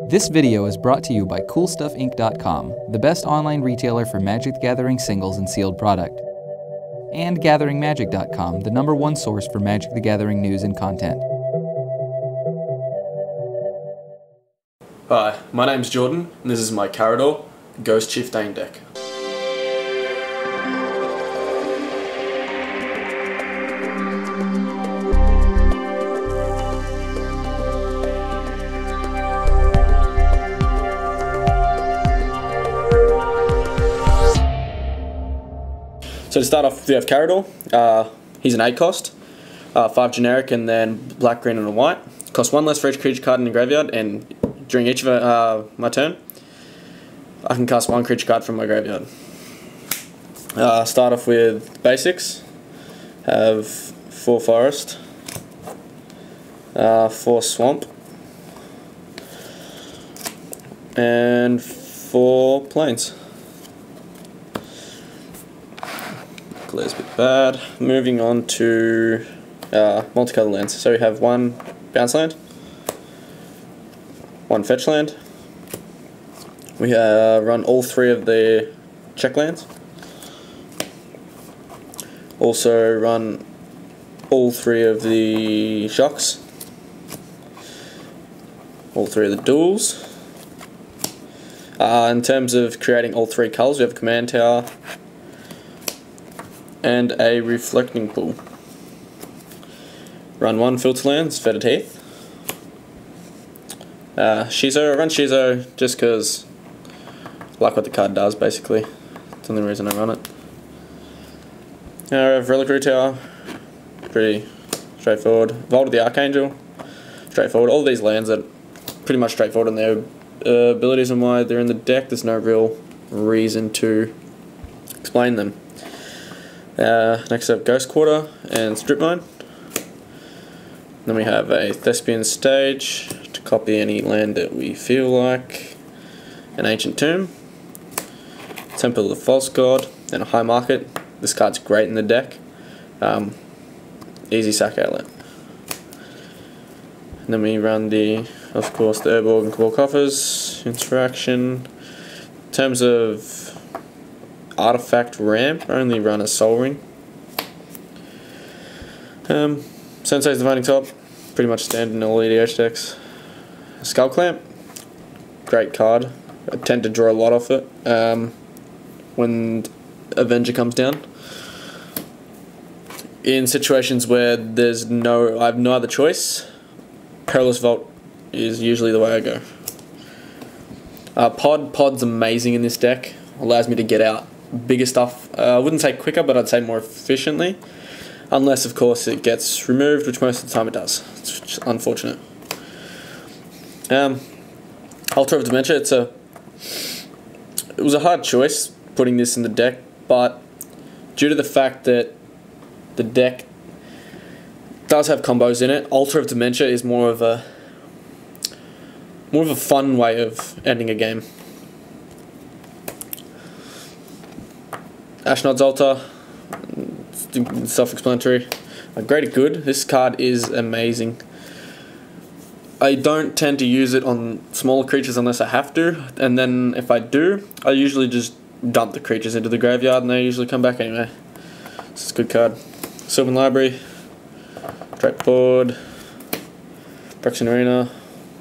This video is brought to you by CoolStuffInc.com, the best online retailer for Magic the Gathering singles and sealed product. And GatheringMagic.com, the #1 source for Magic the Gathering news and content. Hi, my name's Jordan, and this is my Karador Ghost Chieftain deck. So to start off, we have Karador. He's an 8 cost, 5 generic, and then black, green, and a white. Costs 1 less for each creature card in the graveyard, and during each of my turn, I can cast 1 creature card from my graveyard. Start off with basics. Have 4 forest, 4 swamp, and 4 plains. Is a bit bad. Moving on to multicolored lands. So we have 1 bounce land, 1 fetch land. We run all 3 of the check lands. Also run all 3 of the shocks, all 3 of the duels. In terms of creating all 3 colours, we have a command tower and a reflecting pool. Run 1 filter lands, Fetid Heath. Shizo, I run Shizo just because I like what the card does, basically. That's the only reason I run it. I have Reliquary Tower, pretty straightforward. Vault of the Archangel, straightforward. All these lands are pretty much straightforward in their abilities and why they're in the deck. There's no real reason to explain them. Next up, Ghost Quarter and Strip Mine. Then we have a Thespian Stage to copy any land that we feel like. An Ancient Tomb, Temple of the False God, and a High Market. This card's great in the deck. Easy sack outlet. And then we run of course, the Urborg and Cabal Coffers. Interaction. In terms of artifact ramp, only run a Soul Ring. Sensei's Divining Top, pretty much standard in all EDH decks. Skullclamp, great card. I tend to draw a lot off it when Avenger comes down. In situations where I have no other choice, Perilous Vault is usually the way I go. Pod's amazing in this deck. Allows me to get out bigger stuff. I wouldn't say quicker, but I'd say more efficiently. Unless, of course, it gets removed, which most of the time it does. It's just unfortunate. Altar of Dementia, it was a hard choice putting this in the deck, but due to the fact that the deck does have combos in it, Altar of Dementia is more of a fun way of ending a game. Ashnod's Altar, self-explanatory. Great good. This card is amazing. I don't tend to use it on smaller creatures unless I have to, and then if I do, I usually just dump the creatures into the graveyard and they usually come back anyway. This is a good card. Sylvan Library, straightforward. Phyrexian Arena,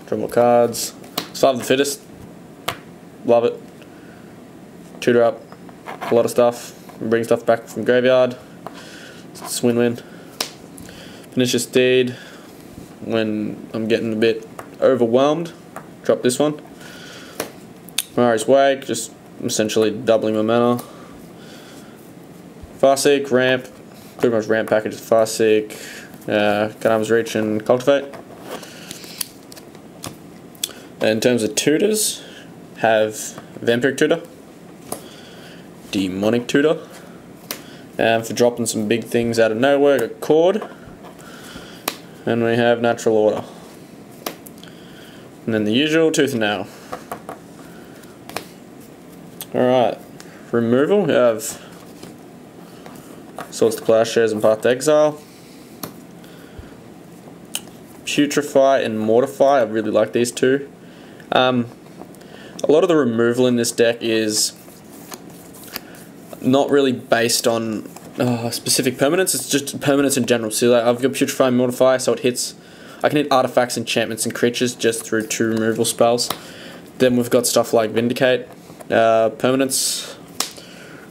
draw more cards. Survive the Fittest, love it. Tutor up a lot of stuff, bring stuff back from graveyard. It's win-win. Pernicious Deed, when I'm getting a bit overwhelmed, drop this one. Mari's Wake, just essentially doubling my mana. Farseek, ramp, pretty much ramp package with Farseek, Kanama's Reach and Cultivate. And in terms of tutors, have Vampiric Tutor, Demonic Tutor, and for dropping some big things out of nowhere, got Chord, and we have Natural Order, and then the usual Tooth and Nail. Alright, removal, we have Swords to Plowshares and Path to Exile, Putrefy and Mortify. I really like these two. A lot of the removal in this deck is not really based on specific permanents, it's just permanents in general. So like, I've got Putrefy Mortify, so it hits, I can hit artifacts, enchantments, and creatures just through 2 removal spells. Then we've got stuff like Vindicate, permanents,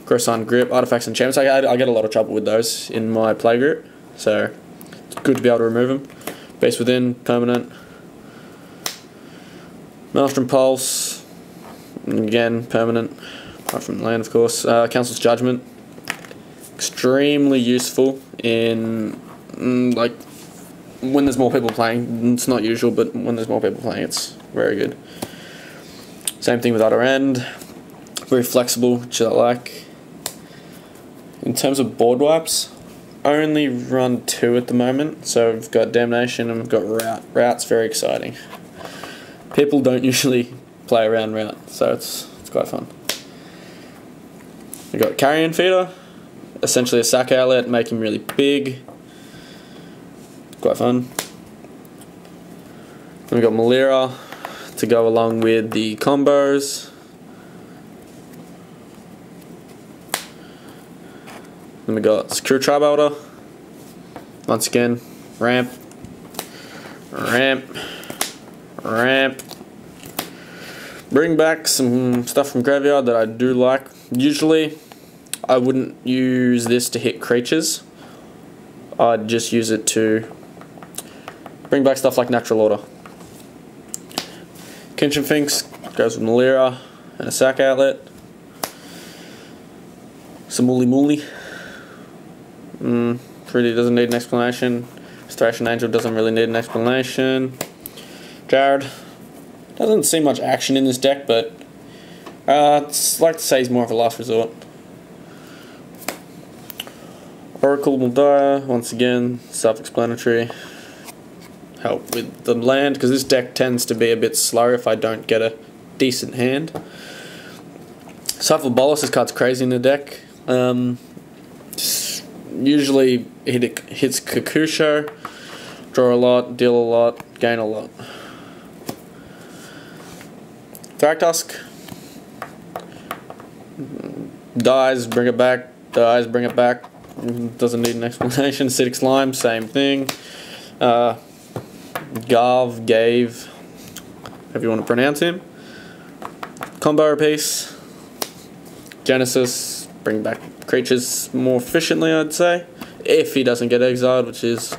Krosan Grip, artifacts, enchantments. I get a lot of trouble with those in my play group, so it's good to be able to remove them. Base Within, permanent. Maelstrom Pulse, again, permanent, apart from land, of course. Council's Judgment, extremely useful in, like, when there's more people playing. It's not usual, but when there's more people playing, it's very good. Same thing with Other End, very flexible, which I like. In terms of board wipes, I only run 2 at the moment, so we've got Damnation and we've got Rout. Rout's very exciting. People don't usually play around Rout, so it's quite fun. We've got Carrion Feeder, essentially a sack outlet, make him really big. Quite fun. Then we've got Malira to go along with the combos. Then we got Secure Tribe Elder. Once again, ramp, ramp, ramp. Bring back some stuff from graveyard that I do like. Usually, I wouldn't use this to hit creatures. I'd just use it to bring back stuff like Natural Order. Kinchin Finks goes with Malira and a sack outlet. Some Mooly Mooly. Really doesn't need an explanation. Restoration Angel doesn't really need an explanation. Jared doesn't see much action in this deck, but it's like to say he's more of a last resort. Oracle will die, once again, self-explanatory. Help with the land, because this deck tends to be a bit slow if I don't get a decent hand. Cypher Bolus, this card's crazy in the deck. Usually it hits Kakusho, draw a lot, deal a lot, gain a lot. Thragtusk, dies, bring it back, dies, bring it back. Doesn't need an explanation. Acidic Slime, same thing. Garv, Gave, however you want to pronounce him. Combo piece. Genesis, bring back creatures more efficiently, I'd say. If he doesn't get exiled, which is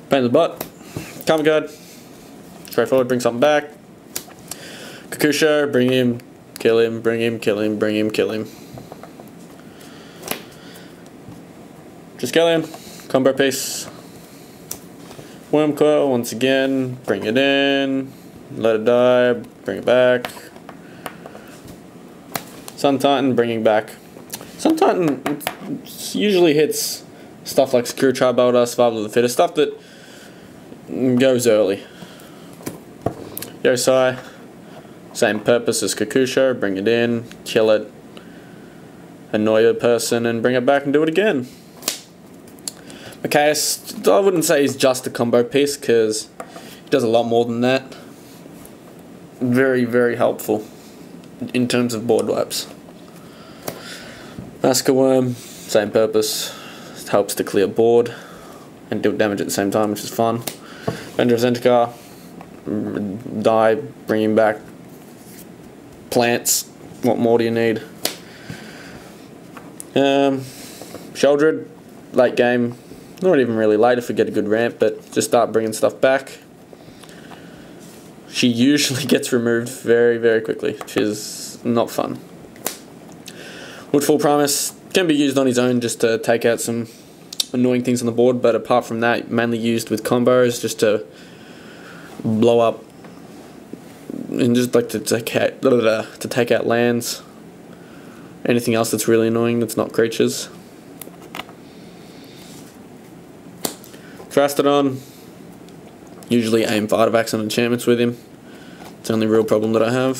pain in the butt. Karma Guard, straightforward, bring something back. Kakusho, bring him, kill him, bring him, kill him, bring him, kill him. Triskelion, combo piece. Wormcoil, once again, bring it in, let it die, bring it back. Sun Titan, bringing back. Sun Titan usually hits stuff like Secure Tribe Elder, Survival of the Fittest, stuff that goes early. Yosai, same purpose as Kakusho, bring it in, kill it, annoy a person, and bring it back and do it again. Machias, I wouldn't say he's just a combo piece, because he does a lot more than that. Very, very helpful in terms of board wipes. Massacre Worm, same purpose, it helps to clear board and deal damage at the same time, which is fun. Avenger of Zendikar, die, bring him back. Plants, what more do you need? Sheldred, late game, not even really late if we get a good ramp, but just start bringing stuff back. She usually gets removed very, very quickly, which is not fun. Woodfall Promise can be used on his own just to take out some annoying things on the board, but apart from that, mainly used with combos just to blow up and just like to take out lands. Anything else that's really annoying that's not creatures. Trastodon, usually aim for artifacts and enchantments with him. It's the only real problem that I have.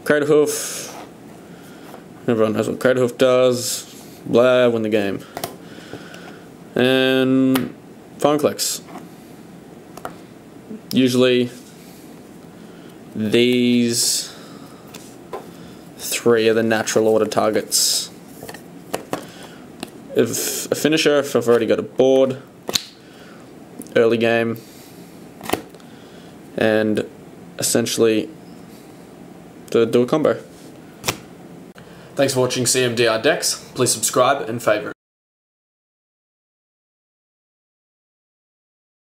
Craterhoof, everyone knows what Craterhoof does. Blah, win the game. And Phoneclex, usually these 3 are the natural order targets. If a finisher, if I've already got a board, early game, and essentially do a combo. Thanks for watching CMDR decks. Please subscribe and favourite.